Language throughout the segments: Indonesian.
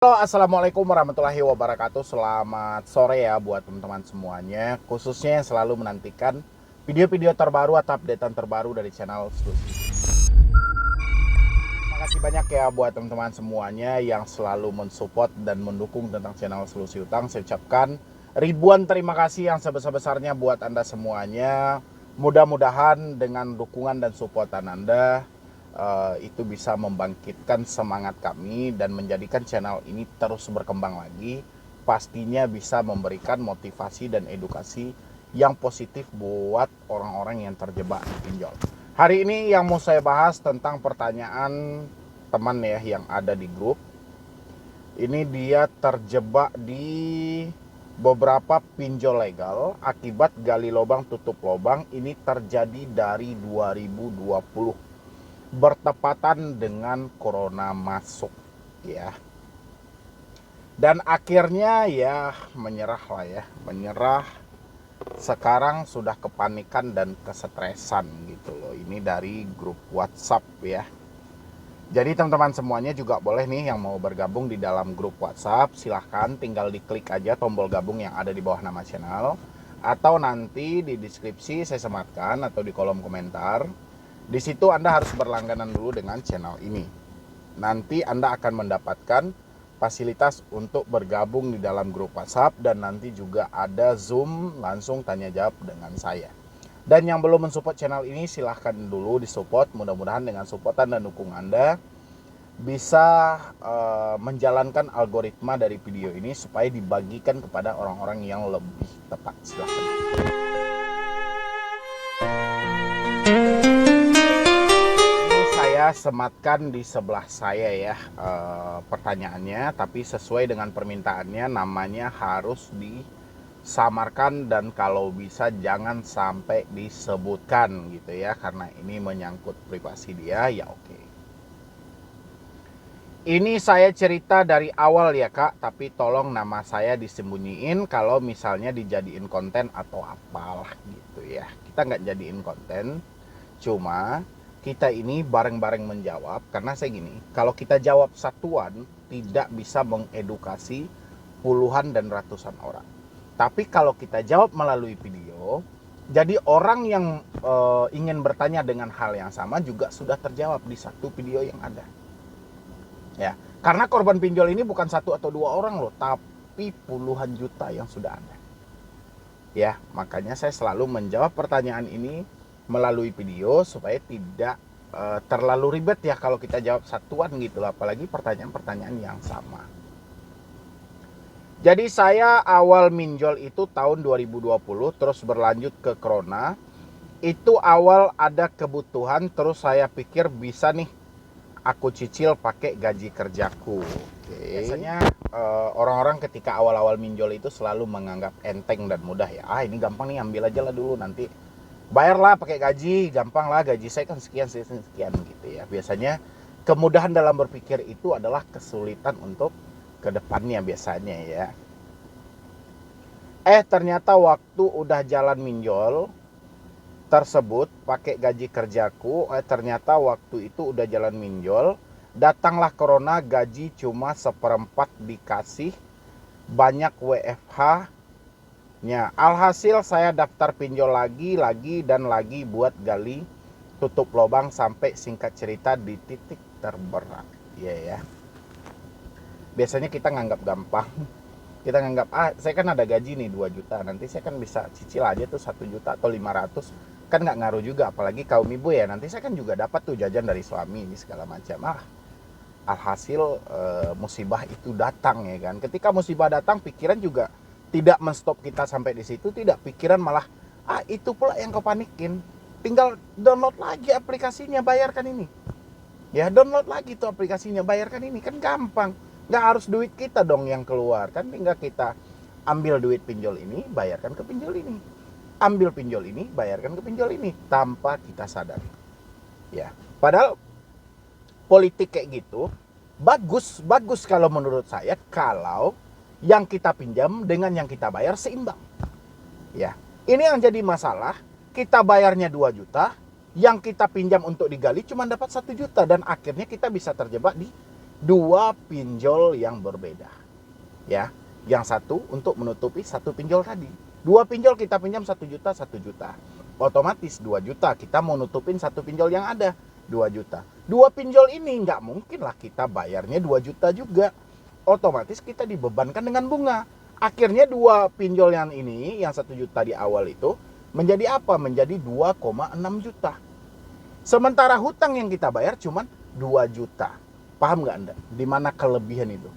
Halo, assalamualaikum warahmatullahi wabarakatuh. Selamat sore ya buat teman-teman semuanya, khususnya yang selalu menantikan video-video terbaru atau updatean terbaru dari channel Solusi. Terima kasih banyak ya buat teman-teman semuanya yang selalu mensupport dan mendukung tentang channel Solusi Utang. Saya ucapkan ribuan terima kasih yang sebesar-besarnya buat Anda semuanya. Mudah-mudahan dengan dukungan dan supportan Anda itu bisa membangkitkan semangat kami dan menjadikan channel ini terus berkembang lagi. Pastinya bisa memberikan motivasi dan edukasi yang positif buat orang-orang yang terjebak di pinjol. Hari ini yang mau saya bahas tentang pertanyaan teman ya yang ada di grup. Ini dia terjebak di beberapa pinjol legal akibat gali lubang tutup lubang. Ini terjadi dari 2020. Bertepatan dengan corona masuk ya, dan akhirnya ya menyerah lah ya, menyerah. Sekarang sudah kepanikan dan kesetresan gitu loh. Ini dari grup WhatsApp ya. Jadi teman-teman semuanya juga boleh nih yang mau bergabung di dalam grup WhatsApp, silahkan tinggal diklik aja tombol gabung yang ada di bawah nama channel, atau nanti di deskripsi saya sematkan atau di kolom komentar. Di situ Anda harus berlangganan dulu dengan channel ini. Nanti Anda akan mendapatkan fasilitas untuk bergabung di dalam grup WhatsApp, dan nanti juga ada Zoom langsung tanya jawab dengan saya. Dan yang belum mensupport channel ini silahkan dulu disupport. Mudah-mudahan dengan supportan dan dukung Anda bisa menjalankan algoritma dari video ini supaya dibagikan kepada orang-orang yang lebih tepat. Silahkan. Saya sematkan di sebelah saya ya pertanyaannya, tapi sesuai dengan permintaannya namanya harus disamarkan dan kalau bisa jangan sampai disebutkan gitu ya, karena ini menyangkut privasi dia ya. Oke. Ini saya cerita dari awal ya Kak, tapi tolong nama saya disembunyiin kalau misalnya dijadiin konten atau apalah gitu ya. Kita nggak jadiin konten, cuma kita ini bareng-bareng menjawab. Karena saya gini, kalau kita jawab satuan tidak bisa mengedukasi puluhan dan ratusan orang. Tapi kalau kita jawab melalui video, jadi orang yang ingin bertanya dengan hal yang sama juga sudah terjawab di satu video yang ada. Ya, karena korban pinjol ini bukan satu atau dua orang loh, tapi puluhan juta yang sudah ada. Ya, makanya saya selalu menjawab pertanyaan ini melalui video supaya tidak terlalu ribet ya kalau kita jawab satuan gitu loh, apalagi pertanyaan-pertanyaan yang sama. Jadi saya awal minjol itu tahun 2020, terus berlanjut ke corona. Itu awal ada kebutuhan, terus saya pikir bisa nih aku cicil pakai gaji kerjaku. Biasanya orang-orang ketika awal-awal minjol itu selalu menganggap enteng dan mudah ya. Ini gampang nih, ambil aja lah dulu, nanti bayarlah pakai gaji, gampang lah, gaji saya kan sekian gitu ya. Biasanya kemudahan dalam berpikir itu adalah kesulitan untuk kedepannya biasanya ya. Ternyata waktu udah jalan minjol tersebut pakai gaji kerjaku, ternyata waktu itu udah jalan minjol, datanglah corona, gaji cuma seperempat dikasih, banyak WFH. Alhasil saya daftar pinjol lagi dan lagi buat gali tutup lubang sampai singkat cerita di titik terberat. Ya. Biasanya kita nganggap gampang. Kita nganggap saya kan ada gaji nih 2 juta, nanti saya kan bisa cicil aja tuh 1 juta atau 500. Kan nggak ngaruh juga, apalagi kaum ibu ya, nanti saya kan juga dapat tuh jajan dari suami ini segala macam. Alhasil musibah itu datang ya kan. Ketika musibah datang, pikiran juga tidak menstop kita sampai di situ, tidak, pikiran malah itu pula yang kau panikin. Tinggal download lagi aplikasinya, bayarkan ini. Ya, download lagi tuh aplikasinya, bayarkan ini, kan gampang. Nggak harus duit kita dong yang keluar, kan tinggal kita ambil duit pinjol ini, bayarkan ke pinjol ini. Ambil pinjol ini, bayarkan ke pinjol ini, tanpa kita sadar. Ya, padahal politik kayak gitu bagus kalau menurut saya, kalau yang kita pinjam dengan yang kita bayar seimbang. Ya, ini yang jadi masalah. Kita bayarnya 2 juta, yang kita pinjam untuk digali cuma dapat 1 juta, dan akhirnya kita bisa terjebak di dua pinjol yang berbeda. Ya, yang satu untuk menutupi satu pinjol tadi. Dua pinjol kita pinjam 1 juta, 1 juta. Otomatis 2 juta kita mau nutupin satu pinjol yang ada, 2 juta. Dua pinjol ini nggak mungkin lah kita bayarnya 2 juta juga. Otomatis kita dibebankan dengan bunga. Akhirnya dua pinjol yang ini, yang 1 juta di awal itu, menjadi apa? Menjadi 2,6 juta. Sementara hutang yang kita bayar cuma 2 juta. Paham nggak Anda? Di mana kelebihan itu?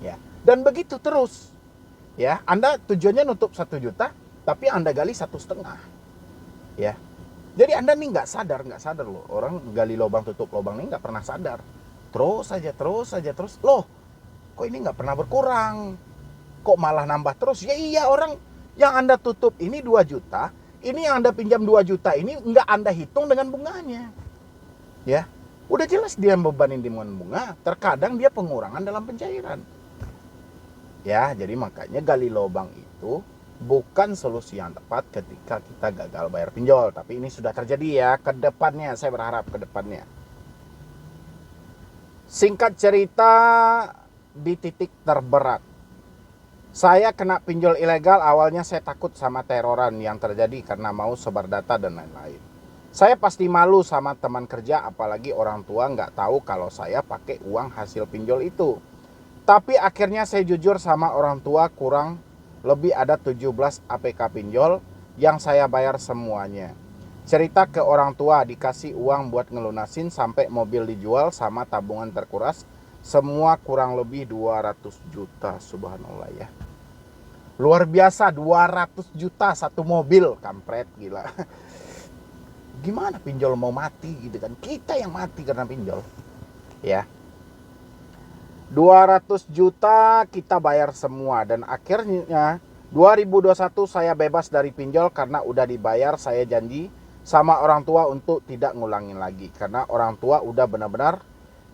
Ya. Dan begitu terus. Ya, Anda tujuannya nutup 1 juta, tapi Anda gali 1,5. Ya. Jadi Anda nih nggak sadar loh. Orang gali lubang tutup lubang ini nggak pernah sadar. Terus saja. Loh, kok ini nggak pernah berkurang? Kok malah nambah terus? Ya iya, orang yang Anda tutup ini 2 juta, ini yang Anda pinjam 2 juta ini nggak Anda hitung dengan bunganya. Ya. Udah jelas dia bebanin dengan bunga, terkadang dia pengurangan dalam pencairan. Ya, jadi makanya gali lubang itu bukan solusi yang tepat ketika kita gagal bayar pinjol. Tapi ini sudah terjadi ya, ke depannya, saya berharap ke depannya. Singkat cerita, di titik terberat, saya kena pinjol ilegal. Awalnya saya takut sama teroran yang terjadi karena mau sebar data dan lain-lain. Saya pasti malu sama teman kerja, apalagi orang tua nggak tahu kalau saya pakai uang hasil pinjol itu. Tapi akhirnya saya jujur sama orang tua, kurang lebih ada 17 APK pinjol yang saya bayar semuanya. Cerita ke orang tua, dikasih uang buat ngelunasin sampai mobil dijual sama tabungan terkuras. Semua kurang lebih 200 juta, subhanallah ya. Luar biasa, 200 juta satu mobil, kampret, gila. Gimana pinjol mau mati gitu kan? Kita yang mati karena pinjol. Ya. 200 juta kita bayar semua dan akhirnya 2021 saya bebas dari pinjol karena udah dibayar. Saya janji sama orang tua untuk tidak ngulangin lagi karena orang tua udah benar-benar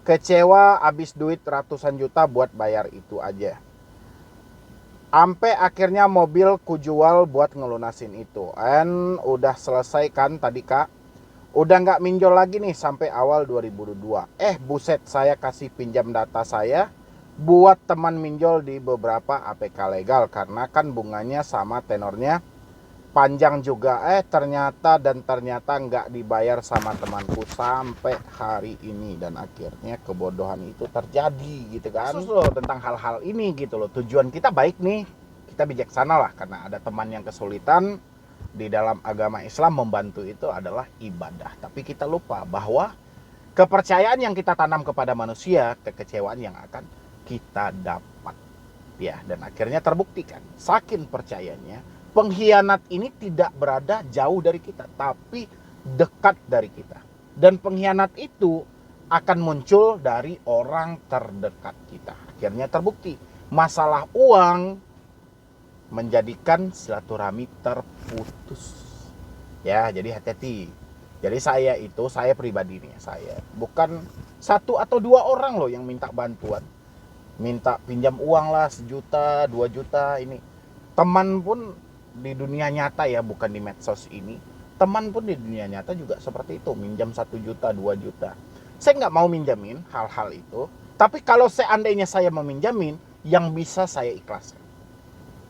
kecewa, habis duit ratusan juta buat bayar itu aja. Sampai akhirnya mobil kujual buat ngelunasin itu. And udah selesai kan tadi Kak. Udah nggak minjol lagi nih sampai awal 2022. Buset, saya kasih pinjam data saya buat teman minjol di beberapa APK legal. Karena kan bunganya sama, tenornya panjang juga. Ternyata nggak dibayar sama temanku sampai hari ini. Dan akhirnya kebodohan itu terjadi gitu kan. Khusus loh tentang hal-hal ini gitu loh. Tujuan kita baik nih. Kita bijaksana lah karena ada teman yang kesulitan. Di dalam agama Islam membantu itu adalah ibadah. Tapi kita lupa bahwa kepercayaan yang kita tanam kepada manusia, kekecewaan yang akan kita dapat. Ya, dan akhirnya terbuktikan. Saking percayanya, pengkhianat ini tidak berada jauh dari kita, tapi dekat dari kita. Dan pengkhianat itu akan muncul dari orang terdekat kita. Akhirnya terbukti. Masalah uang menjadikan silaturahmi terputus. Ya, jadi hati-hati. Jadi saya pribadi nih, saya bukan 1 atau 2 orang loh yang minta bantuan. Minta pinjam uang lah 1 juta, 2 juta ini. Teman pun di dunia nyata ya, bukan di medsos ini. Teman pun di dunia nyata juga seperti itu, minjam 1 juta, 2 juta. Saya nggak mau minjamin hal-hal itu. Tapi kalau seandainya saya meminjamin, yang bisa saya ikhlaskan.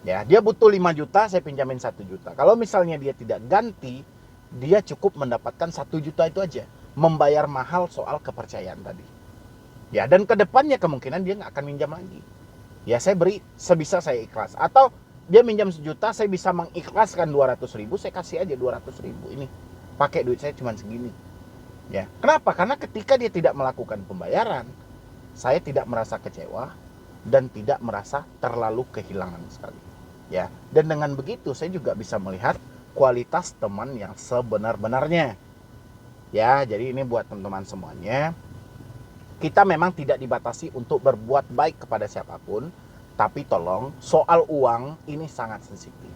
Ya, dia butuh 5 juta, saya pinjamin 1 juta. Kalau misalnya dia tidak ganti, dia cukup mendapatkan 1 juta itu aja. Membayar mahal soal kepercayaan tadi. Ya, dan kedepannya kemungkinan dia nggak akan minjam lagi. Ya, saya beri sebisa saya ikhlas. Atau dia minjam 1 juta, saya bisa mengikhlaskan 200 ribu, saya kasih aja 200 ribu. Ini, pakai duit saya cuma segini. Ya, kenapa? Karena ketika dia tidak melakukan pembayaran, saya tidak merasa kecewa dan tidak merasa terlalu kehilangan sekali. Ya, dan dengan begitu saya juga bisa melihat kualitas teman yang sebenar-benarnya. Ya, jadi ini buat teman-teman semuanya. Kita memang tidak dibatasi untuk berbuat baik kepada siapapun, tapi tolong soal uang ini sangat sensitif.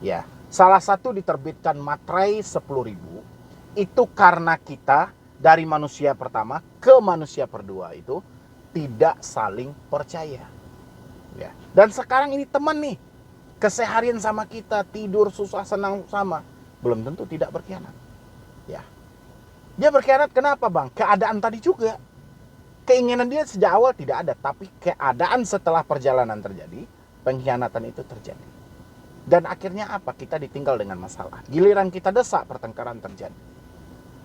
Ya, salah satu diterbitkan materai 10.000 itu karena kita dari manusia pertama ke manusia kedua itu tidak saling percaya. Ya, dan sekarang ini teman nih, keseharian sama kita, tidur susah senang sama, belum tentu tidak berkhianat. Ya. Dia berkhianat kenapa, Bang? Keadaan tadi juga. keinginan dia sejak awal tidak ada, tapi keadaan setelah perjalanan terjadi, pengkhianatan itu terjadi. Dan akhirnya apa? Kita ditinggal dengan masalah. Giliran kita desak, pertengkaran terjadi.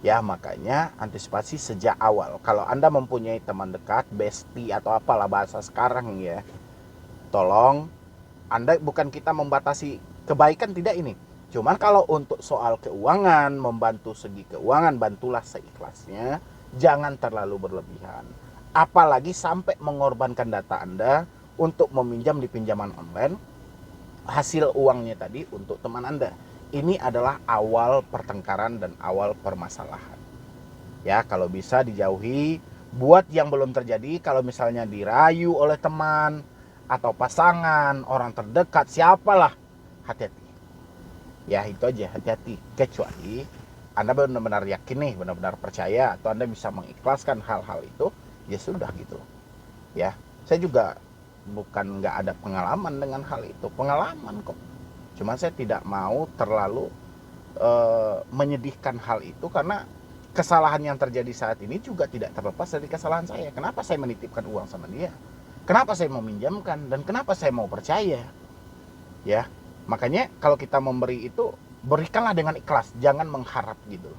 Ya, makanya antisipasi sejak awal. Kalau Anda mempunyai teman dekat, bestie atau apalah bahasa sekarang ya, tolong, Anda bukan kita membatasi kebaikan, tidak ini. Cuman kalau untuk soal keuangan, membantu segi keuangan, bantulah seikhlasnya. Jangan terlalu berlebihan. Apalagi sampai mengorbankan data Anda untuk meminjam di pinjaman online. Hasil uangnya tadi untuk teman Anda. Ini adalah awal pertengkaran dan awal permasalahan. Ya, kalau bisa dijauhi. Buat yang belum terjadi, kalau misalnya dirayu oleh teman atau pasangan, orang terdekat, siapalah, hati-hati. Ya, itu aja, hati-hati. Kecuali Anda benar-benar yakin nih, benar-benar percaya, atau Anda bisa mengikhlaskan hal-hal itu, ya sudah gitu. Ya, saya juga bukan nggak ada pengalaman dengan hal itu, pengalaman kok. Cuma saya tidak mau terlalu menyedihkan hal itu, karena kesalahan yang terjadi saat ini juga tidak terlepas dari kesalahan saya. Kenapa saya menitipkan uang sama dia? Kenapa saya mau minjamkan? Dan kenapa saya mau percaya? Ya, makanya kalau kita memberi itu, berikanlah dengan ikhlas, jangan mengharap gitu.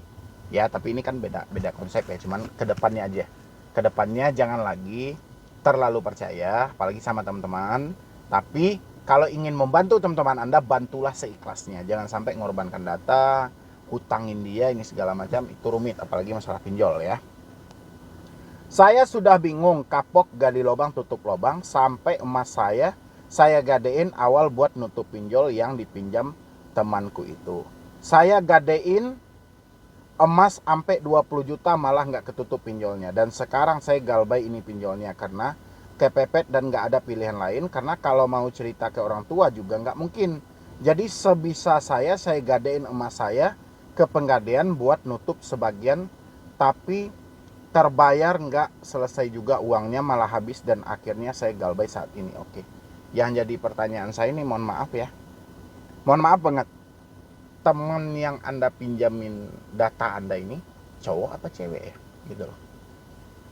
Ya, tapi ini kan beda konsep ya, cuman kedepannya aja. Kedepannya jangan lagi terlalu percaya, apalagi sama teman-teman. Tapi kalau ingin membantu teman-teman Anda, bantulah seikhlasnya. Jangan sampai mengorbankan data, hutangin dia, ini segala macam, itu rumit, apalagi masalah pinjol ya. Saya sudah bingung, kapok gali lubang tutup lubang, sampai emas saya gadein awal buat nutup pinjol yang dipinjam temanku itu. Saya gadein emas sampai 20 juta malah nggak ketutup pinjolnya. Dan sekarang saya galbay ini pinjolnya karena kepepet dan nggak ada pilihan lain. Karena kalau mau cerita ke orang tua juga nggak mungkin. Jadi sebisa saya gadein emas saya ke penggadean buat nutup sebagian. Tapi terbayar nggak selesai juga uangnya, malah habis dan akhirnya saya galbay saat ini. Oke. Yang jadi pertanyaan saya ini, mohon maaf ya. Mohon maaf banget, teman yang Anda pinjamin data Anda ini cowok apa cewek ya? Gitu loh.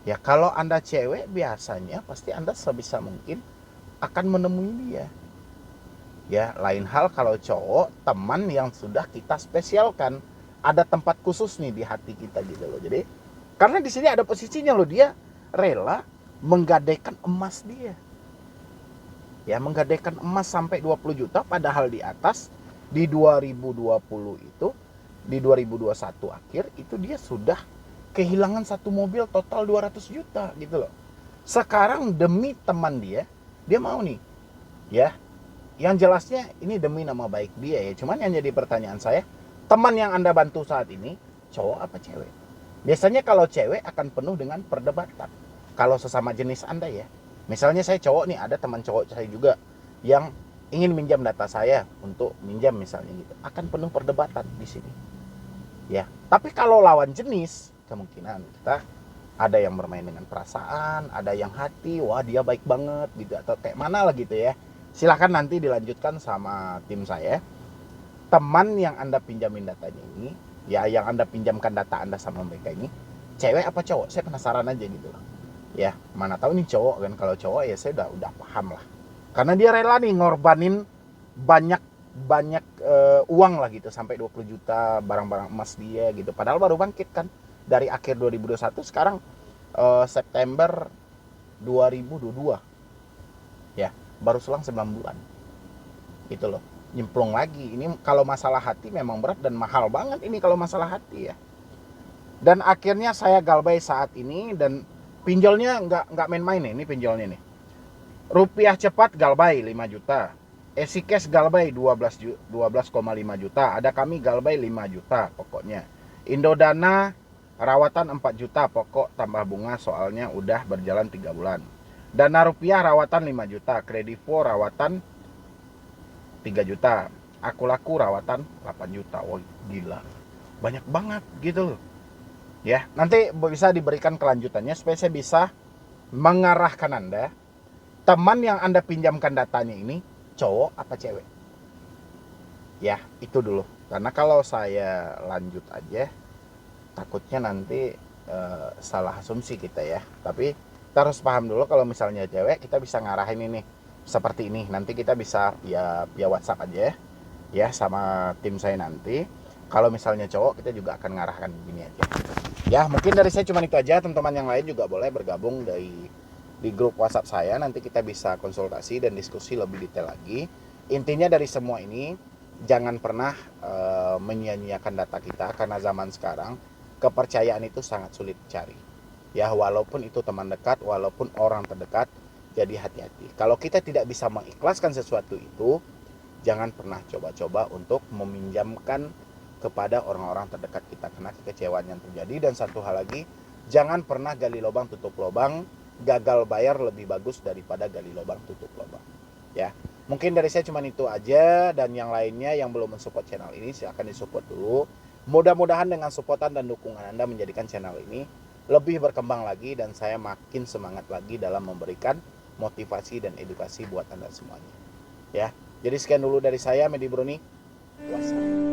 Ya, kalau Anda cewek, biasanya pasti Anda sebisa mungkin akan menemui dia. Ya, lain hal kalau cowok, teman yang sudah kita spesialkan, ada tempat khusus nih di hati kita gitu loh. Jadi, karena di sini ada posisinya loh, dia rela menggadaikan emas dia. Ya, menggadaikan emas sampai 20 juta, padahal di atas di 2020 itu, di 2021 akhir itu dia sudah kehilangan satu mobil total 200 juta gitu loh. Sekarang demi teman dia mau nih. Ya, yang jelasnya ini demi nama baik dia ya. Cuman yang jadi pertanyaan saya, teman yang Anda bantu saat ini cowok apa cewek? Biasanya kalau cewek akan penuh dengan perdebatan. Kalau sesama jenis Anda ya. Misalnya saya cowok nih, ada teman cowok saya juga yang ingin minjam data saya untuk minjam misalnya gitu, akan penuh perdebatan di sini. Ya, tapi kalau lawan jenis, kemungkinan kita ada yang bermain dengan perasaan, ada yang hati, wah dia baik banget gitu, atau kayak mana lah gitu ya. Silahkan nanti dilanjutkan sama tim saya. Teman yang Anda pinjamin datanya ini, ya yang Anda pinjamkan data Anda sama mereka ini, cewek apa cowok? Saya penasaran aja gitu loh. Ya, mana tahu ini cowok kan. Kalau cowok ya saya udah paham lah. Karena dia rela nih ngorbanin banyak uang lah gitu, sampai 20 juta barang-barang emas dia gitu. Padahal baru bangkit kan dari akhir 2021, sekarang September 2022. Ya, baru selang 9 bulan. Itu loh, nyemplung lagi. Ini kalau masalah hati memang berat dan mahal banget ini kalau masalah hati ya. Dan akhirnya saya galbay saat ini, dan pinjolnya nggak main-main nih, ini pinjolnya nih. Rupiah cepat galbay 5 juta. Esikes galbay 12,5 juta. Ada kami galbay 5 juta pokoknya. Indodana rawatan 4 juta pokok tambah bunga soalnya udah berjalan 3 bulan. Dana rupiah rawatan 5 juta. Kredivo rawatan 3 juta. Aku laku rawatan 8 juta. Wah, gila. Banyak banget gitu loh. Ya, nanti bisa diberikan kelanjutannya supaya saya bisa mengarahkan Anda. Teman yang Anda pinjamkan datanya ini cowok apa cewek? Ya, itu dulu. Karena kalau saya lanjut aja, takutnya nanti salah asumsi kita ya. Tapi Kita harus paham dulu kalau misalnya cewek kita bisa ngarahin ini seperti ini. Nanti kita bisa ya via WhatsApp aja ya sama tim saya nanti. Kalau misalnya cowok kita juga akan ngarahkan begini aja. Ya mungkin dari saya cuma itu aja. Teman-teman yang lain juga boleh bergabung di grup WhatsApp saya. Nanti kita bisa konsultasi dan diskusi lebih detail lagi. Intinya dari semua ini jangan pernah menyia-nyiakan data kita, karena zaman sekarang kepercayaan itu sangat sulit dicari. Ya walaupun itu teman dekat, walaupun orang terdekat, jadi hati-hati. Kalau kita tidak bisa mengikhlaskan sesuatu itu, jangan pernah coba-coba untuk meminjamkan kepada orang-orang terdekat kita, karena kekecewaan yang terjadi. Dan satu hal lagi, jangan pernah gali lubang tutup lubang. Gagal bayar lebih bagus daripada gali lubang tutup lubang. Ya, mungkin dari saya cuma itu aja, dan yang lainnya yang belum mensupport channel ini silahkan disupport dulu. Mudah-mudahan dengan supportan dan dukungan Anda menjadikan channel ini lebih berkembang lagi, dan saya makin semangat lagi dalam memberikan motivasi dan edukasi buat Anda semuanya. Ya, jadi sekian dulu dari saya, Medi Bruni. Wassalam.